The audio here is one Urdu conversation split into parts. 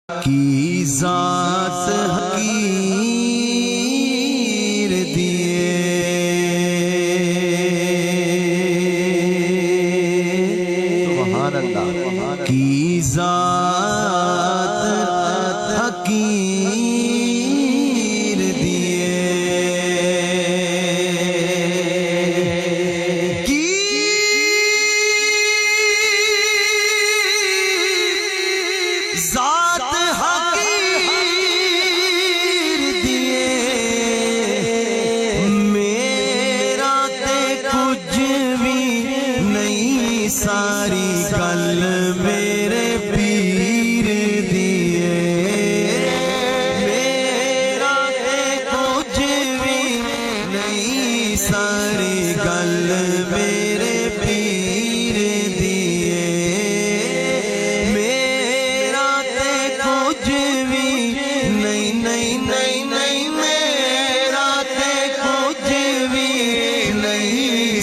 کی ذات حقیر دیے سبحان اللہ کی ذات حقیر دیے کی ذات حقیر دیے میرا تے کچھ بھی نہیں ساری گل میرے پیر دیے میرا تے کچھ بھی نہیں ساری گل میرے پیر دیے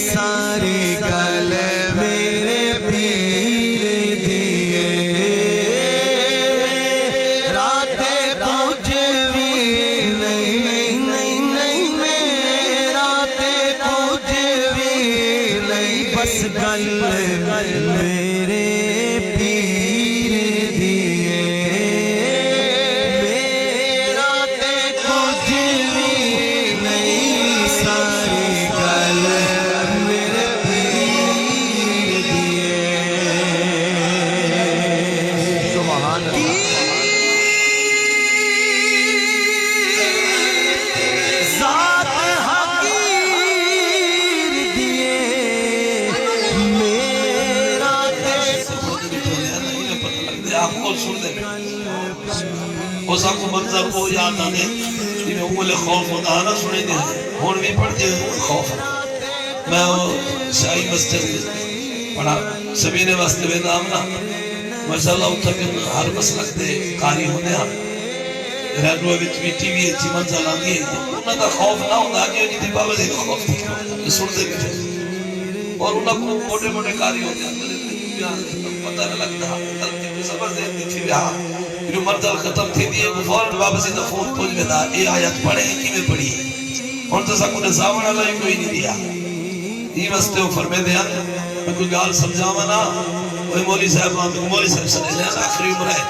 ساری گل میرے پیر دیے رات کچھ بھی نہیں میرا تے کچھ بھی نہیں بس گل میرے پیر دیے میرا تے کچھ بھی نہیں ساری گل اس کو منظر کو یاد آنے جنہیں اول خوف ہوتا ہے نا سنے دے ہون بھی پڑھتے ہیں خوف میں شاہی مسجد پڑھا سبین واسطے بے نام نا ماشاءاللہ اتھا کہ ہر مسلک دے قاری ہونے ہاں ریڈیو وچ بھی ٹی وی اچھی منظر آندی ہے انہاں دا خوف نہ ہوتا کہ انہی دی بابا دے خوف تھی سنتے بھی تھے اور انہاں کو موٹے موٹے قاری ہوتے ہیں پتہ نہ لگتا تلقی کو صبر دیتی تھی رہا جو منظر ختم تھی دیئے وہ فوراں واپسی دا فون پوچھ بیتا یہ آیت پڑھے کی میں پڑھی اور تو سا کو نظامن اللہ ہی کوئی نہیں دیا یہ واسطے وہ فرمے دیا میں کوئی گال سمجھاوا نا وہ مولی صاحب سنے لیا آخری عمر ہے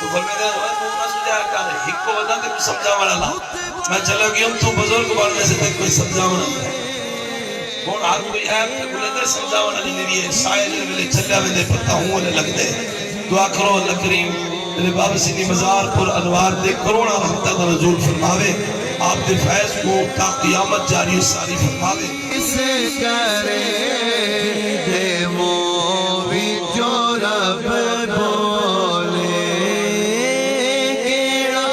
تو فرمے دیا وہ نہ سجایا کہا ہک کو بدا کہ سمجھاوا نا میں چلا گیا تو بزرگ بارنے سے تک کوئی سمجھاوا نا کون ہر کوئی ایپ تک بلے دے سمجھاوا نا لیے شاید ملے چلیا میں دے پتہ ہوں والے لگ دے دعا کرو اللہ کریم میرے بابا سینی مزار پر انوار دے کروڑا رحمتہ نزول فرماوے آپ دے فیض کو تا قیامت جاری و ساری فرماوے اسے کرے دے مووی جو رب بولے کیڑا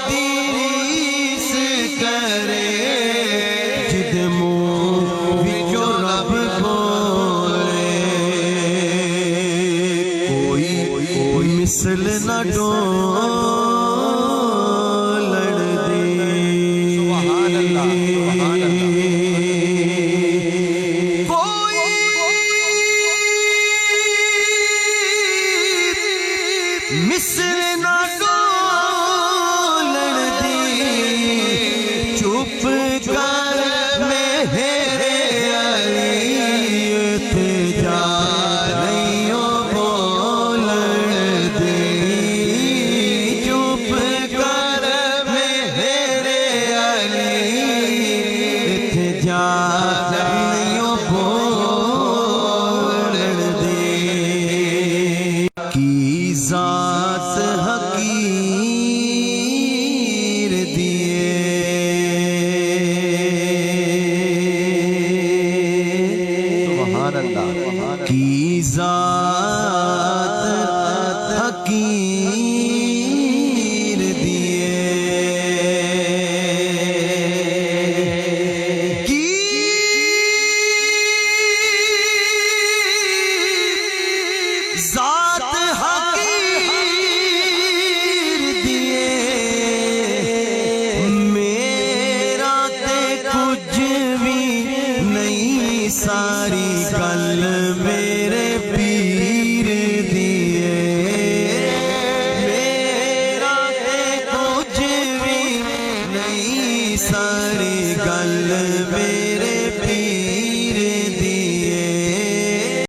دیریس کرے جد مووی جو رب بولے کوئی مثل نہ ڈولڑ دی سبحان اللہ کوئی مثل نہ ڈولڑ دی چپ کر میرے علی اتجا کی ذات حقیر دیے سبحان اللہ کی ذات حقیر دیے ذات حقیر ساری گل میری